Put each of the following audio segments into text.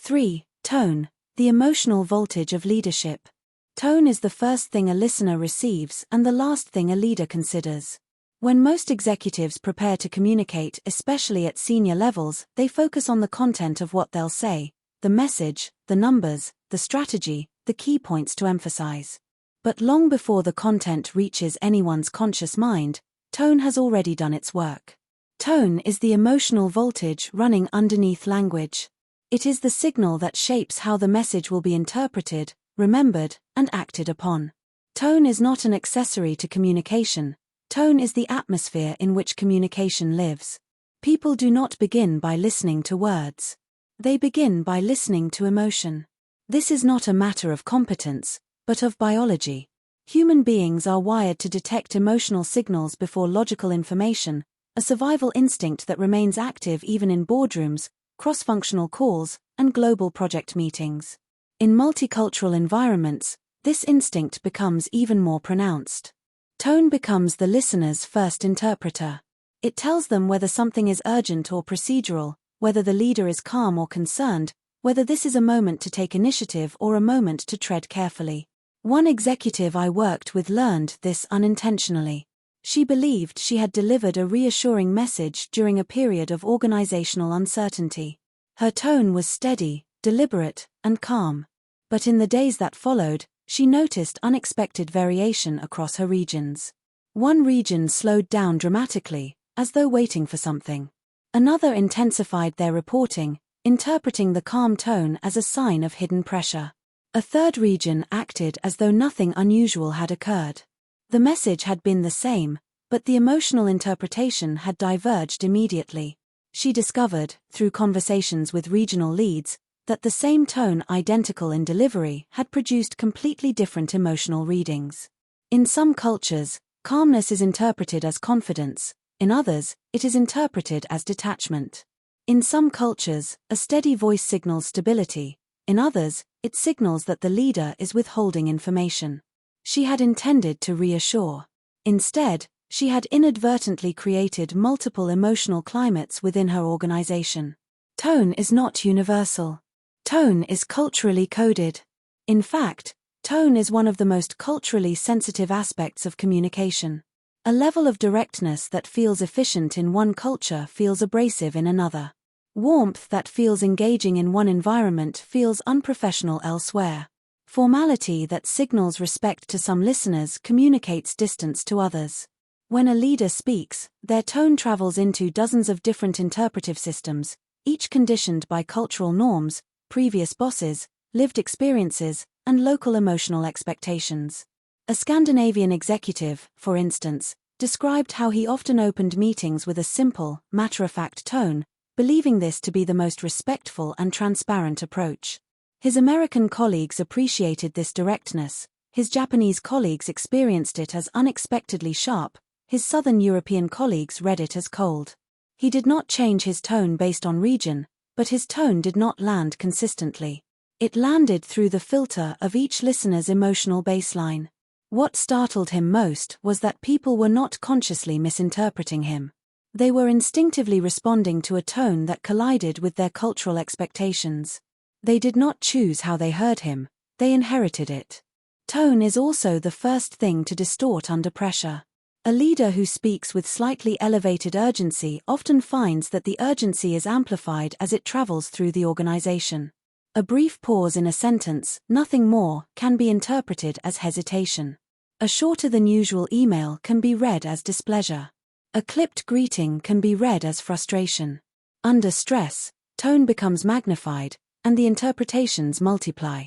3. Tone, the emotional voltage of leadership. Tone is the first thing a listener receives and the last thing a leader considers. When most executives prepare to communicate, especially at senior levels, they focus on the content of what they'll say, the message, the numbers, the strategy, the key points to emphasize. But long before the content reaches anyone's conscious mind, tone has already done its work. Tone is the emotional voltage running underneath language. It is the signal that shapes how the message will be interpreted, remembered, and acted upon. Tone is not an accessory to communication. Tone is the atmosphere in which communication lives. People do not begin by listening to words. They begin by listening to emotion. This is not a matter of competence, but of biology. Human beings are wired to detect emotional signals before logical information, a survival instinct that remains active even in boardrooms, cross-functional calls, and global project meetings. In multicultural environments, this instinct becomes even more pronounced. Tone becomes the listener's first interpreter. It tells them whether something is urgent or procedural, whether the leader is calm or concerned, whether this is a moment to take initiative or a moment to tread carefully. One executive I worked with learned this unintentionally. She believed she had delivered a reassuring message during a period of organizational uncertainty. Her tone was steady, deliberate, and calm. But in the days that followed, she noticed unexpected variation across her regions. One region slowed down dramatically, as though waiting for something. Another intensified their reporting, interpreting the calm tone as a sign of hidden pressure. A third region acted as though nothing unusual had occurred. The message had been the same, but the emotional interpretation had diverged immediately. She discovered, through conversations with regional leads, that the same tone, identical in delivery, had produced completely different emotional readings. In some cultures, calmness is interpreted as confidence. In others, it is interpreted as detachment. In some cultures, a steady voice signals stability. In others, it signals that the leader is withholding information. She had intended to reassure. Instead, she had inadvertently created multiple emotional climates within her organization. Tone is not universal. Tone is culturally coded. In fact, tone is one of the most culturally sensitive aspects of communication. A level of directness that feels efficient in one culture feels abrasive in another. Warmth that feels engaging in one environment feels unprofessional elsewhere. Formality that signals respect to some listeners communicates distance to others. When a leader speaks, their tone travels into dozens of different interpretive systems, each conditioned by cultural norms, previous bosses, lived experiences, and local emotional expectations. A Scandinavian executive, for instance, described how he often opened meetings with a simple, matter-of-fact tone, believing this to be the most respectful and transparent approach. His American colleagues appreciated this directness, his Japanese colleagues experienced it as unexpectedly sharp, his Southern European colleagues read it as cold. He did not change his tone based on region, but his tone did not land consistently. It landed through the filter of each listener's emotional baseline. What startled him most was that people were not consciously misinterpreting him. They were instinctively responding to a tone that collided with their cultural expectations. They did not choose how they heard him, they inherited it. Tone is also the first thing to distort under pressure. A leader who speaks with slightly elevated urgency often finds that the urgency is amplified as it travels through the organization. A brief pause in a sentence, nothing more, can be interpreted as hesitation. A shorter than usual email can be read as displeasure. A clipped greeting can be read as frustration. Under stress, tone becomes magnified, and the interpretations multiply.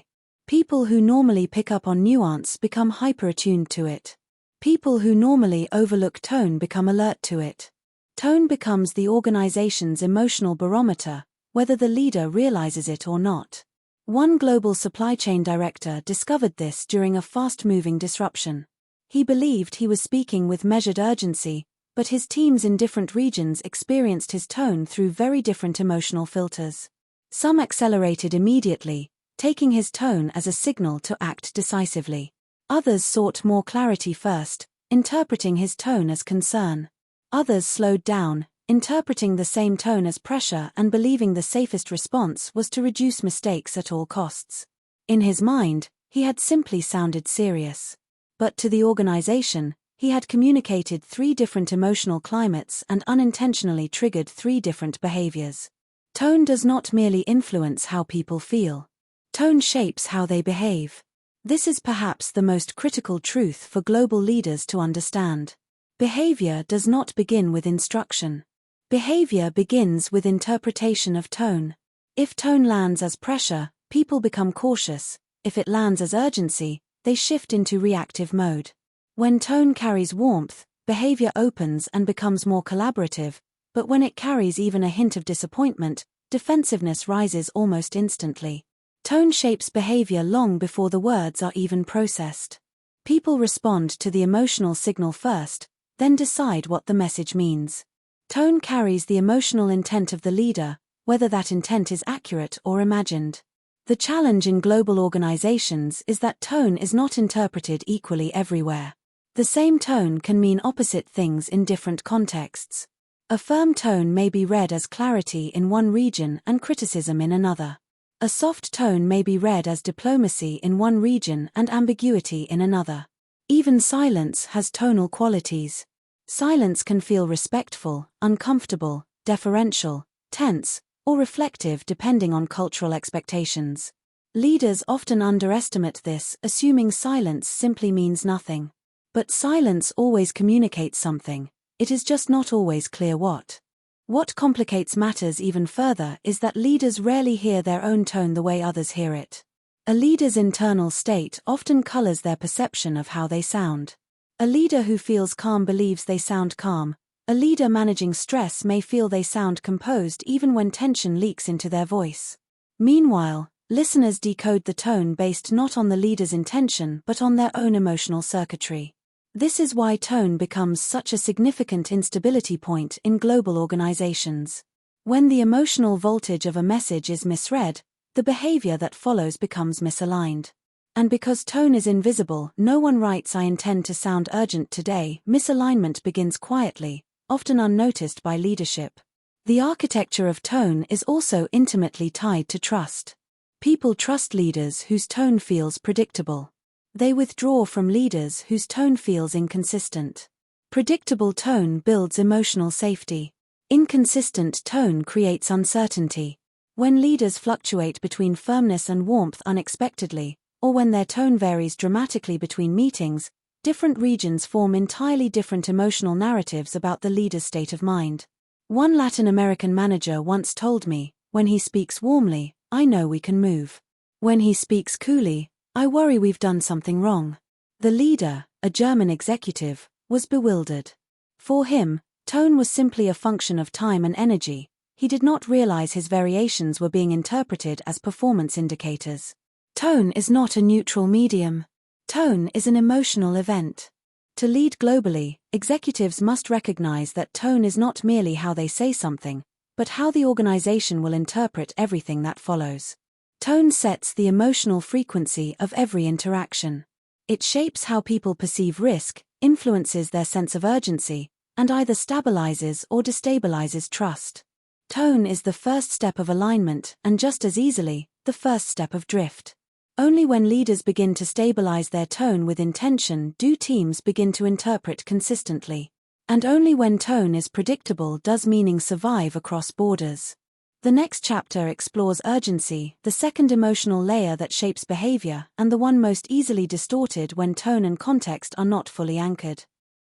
People who normally pick up on nuance become hyper-attuned to it. People who normally overlook tone become alert to it. Tone becomes the organization's emotional barometer, whether the leader realizes it or not. One global supply chain director discovered this during a fast-moving disruption. He believed he was speaking with measured urgency, but his teams in different regions experienced his tone through very different emotional filters. Some accelerated immediately, taking his tone as a signal to act decisively. Others sought more clarity first, interpreting his tone as concern. Others slowed down, interpreting the same tone as pressure and believing the safest response was to reduce mistakes at all costs. In his mind, he had simply sounded serious. But to the organization, he had communicated 3 different emotional climates and unintentionally triggered 3 different behaviors. Tone does not merely influence how people feel. Tone shapes how they behave. This is perhaps the most critical truth for global leaders to understand. Behavior does not begin with instruction. Behavior begins with interpretation of tone. If tone lands as pressure, people become cautious. If it lands as urgency, they shift into reactive mode. When tone carries warmth, behavior opens and becomes more collaborative, but when it carries even a hint of disappointment, defensiveness rises almost instantly. Tone shapes behavior long before the words are even processed. People respond to the emotional signal first, then decide what the message means. Tone carries the emotional intent of the leader, whether that intent is accurate or imagined. The challenge in global organizations is that tone is not interpreted equally everywhere. The same tone can mean opposite things in different contexts. A firm tone may be read as clarity in one region and criticism in another. A soft tone may be read as diplomacy in one region and ambiguity in another. Even silence has tonal qualities. Silence can feel respectful, uncomfortable, deferential, tense, or reflective depending on cultural expectations. Leaders often underestimate this, assuming silence simply means nothing. But silence always communicates something, it is just not always clear what. What complicates matters even further is that leaders rarely hear their own tone the way others hear it. A leader's internal state often colors their perception of how they sound. A leader who feels calm believes they sound calm. A leader managing stress may feel they sound composed even when tension leaks into their voice. Meanwhile, listeners decode the tone based not on the leader's intention but on their own emotional circuitry. This is why tone becomes such a significant instability point in global organizations. When the emotional voltage of a message is misread, the behavior that follows becomes misaligned. And because tone is invisible, no one writes "I intend to sound urgent today." Misalignment begins quietly, often unnoticed by leadership. The architecture of tone is also intimately tied to trust. People trust leaders whose tone feels predictable. They withdraw from leaders whose tone feels inconsistent. Predictable tone builds emotional safety. Inconsistent tone creates uncertainty. When leaders fluctuate between firmness and warmth unexpectedly, or when their tone varies dramatically between meetings, different regions form entirely different emotional narratives about the leader's state of mind. One Latin American manager once told me, "When he speaks warmly, I know we can move. When he speaks coolly, I worry we've done something wrong." The leader, a German executive, was bewildered. For him, tone was simply a function of time and energy. He did not realize his variations were being interpreted as performance indicators. Tone is not a neutral medium. Tone is an emotional event. To lead globally, executives must recognize that tone is not merely how they say something, but how the organization will interpret everything that follows. Tone sets the emotional frequency of every interaction. It shapes how people perceive risk, influences their sense of urgency, and either stabilizes or destabilizes trust. Tone is the first step of alignment and just as easily, the first step of drift. Only when leaders begin to stabilize their tone with intention do teams begin to interpret consistently. And only when tone is predictable does meaning survive across borders. The next chapter explores urgency, the second emotional layer that shapes behavior and the one most easily distorted when tone and context are not fully anchored.